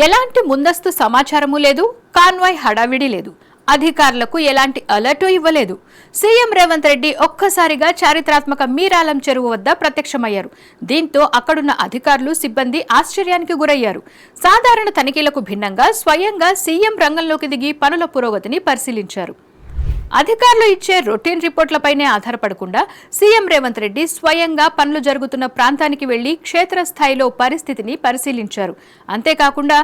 ఎలాంటి ముందస్తు సమాచారము లేదు, కాన్వాయ్ హడావిడి లేదు, అధికారులకు ఎలాంటి అలర్టు ఇవ్వలేదు. సీఎం రేవంత్ రెడ్డి ఒక్కసారిగా చారిత్రాత్మక మీరాలం చెరువు వద్ద ప్రత్యక్షమయ్యారు. దీంతో అక్కడున్న అధికారులు, సిబ్బంది ఆశ్చర్యానికి గురయ్యారు. సాధారణ తనిఖీలకు భిన్నంగా స్వయంగా సీఎం రంగంలోకి దిగి పనుల పురోగతిని పరిశీలించారు. అధికారులు ఇచ్చే రొటీన్ రిపోర్ట్లపైనే ఆధారపడకుండా సీఎం రేవంత్ రెడ్డి స్వయంగా పనులు జరుగుతున్న ప్రాంతానికి వెళ్లి క్షేత్రస్థాయిలో పరిస్థితిని పరిశీలించారు. అంతేకాకుండా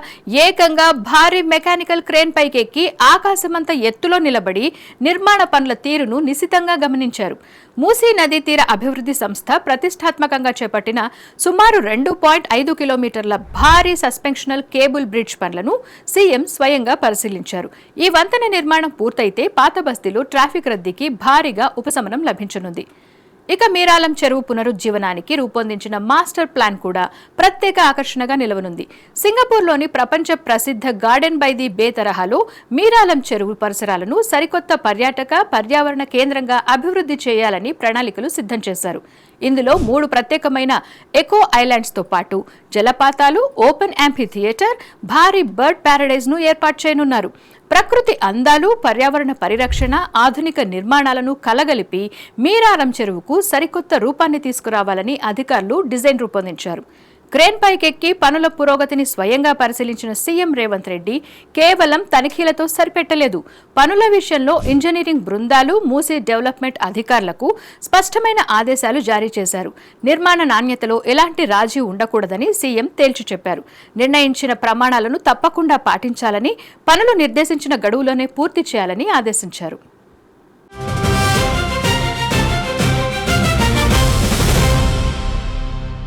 ఏకంగా భారీ మెకానికల్ క్రేన్ పైకెక్కి ఆకాశమంత ఎత్తులో నిలబడి నిర్మాణ పనుల తీరును నిశితంగా గమనించారు. మూసీ నదీ తీర అభివృద్ధి సంస్థ ప్రతిష్టాత్మకంగా చేపట్టిన సుమారు 2.5 కిలోమీటర్ల భారీ సస్పెన్షనల్ కేబుల్ బ్రిడ్జ్ పనులను సీఎం స్వయంగా పరిశీలించారు. ఈ వంతెన నిర్మాణం పూర్తయితే పాత బస్తీలో ట్రాఫిక్ రద్దీకి భారీగా ఉపశమనం లభించనుంది. ఇక మీరాలం చెరువు పునరుజ్జీవనానికి రూపొందించిన మాస్టర్ ప్లాన్ కూడా ప్రత్యేక ఆకర్షణగా నిలవనుంది. సింగపూర్లోని ప్రపంచ ప్రసిద్ధ గార్డెన్ బై ది బే తరహాలో మీరాలం చెరువు పరిసరాలను సరికొత్త పర్యావరణ కేంద్రంగా అభివృద్ధి చేయాలని ప్రణాళికలు సిద్ధం చేశారు. ఇందులో 3 ప్రత్యేకమైన ఎకో ఐలాండ్స్ తో పాటు జలపాతాలు, ఓపెన్ యాంఫీ థియేటర్, భారీ బర్డ్ ప్యారడైజ్ ను ఏర్పాటు చేయనున్నారు. ప్రకృతి అందాలు, పర్యావరణ పరిరక్షణ, ఆధునిక నిర్మాణాలను కలగలిపి మీరాలం చెరువుకు సరికొత్త రూపాన్ని తీసుకురావాలని అధికారులు డిజైన్ రూపొందించారు. క్రేన్ పైకెక్కి పనుల పురోగతిని స్వయంగా పరిశీలించిన సీఎం రేవంత్ రెడ్డి కేవలం తనిఖీలతో సరిపెట్టలేదు. పనుల విషయంలో ఇంజనీరింగ్ బృందాలు, మూసీ డెవలప్మెంట్ అధికారులకు స్పష్టమైన ఆదేశాలు జారీ చేశారు. నిర్మాణ నాణ్యతలో ఎలాంటి రాజీ ఉండకూడదని సీఎం తేల్చి చెప్పారు. నిర్ణయించిన ప్రమాణాలను తప్పకుండా పాటించాలని, పనులు నిర్దేశించిన గడువులోనే పూర్తి చేయాలని ఆదేశించారు.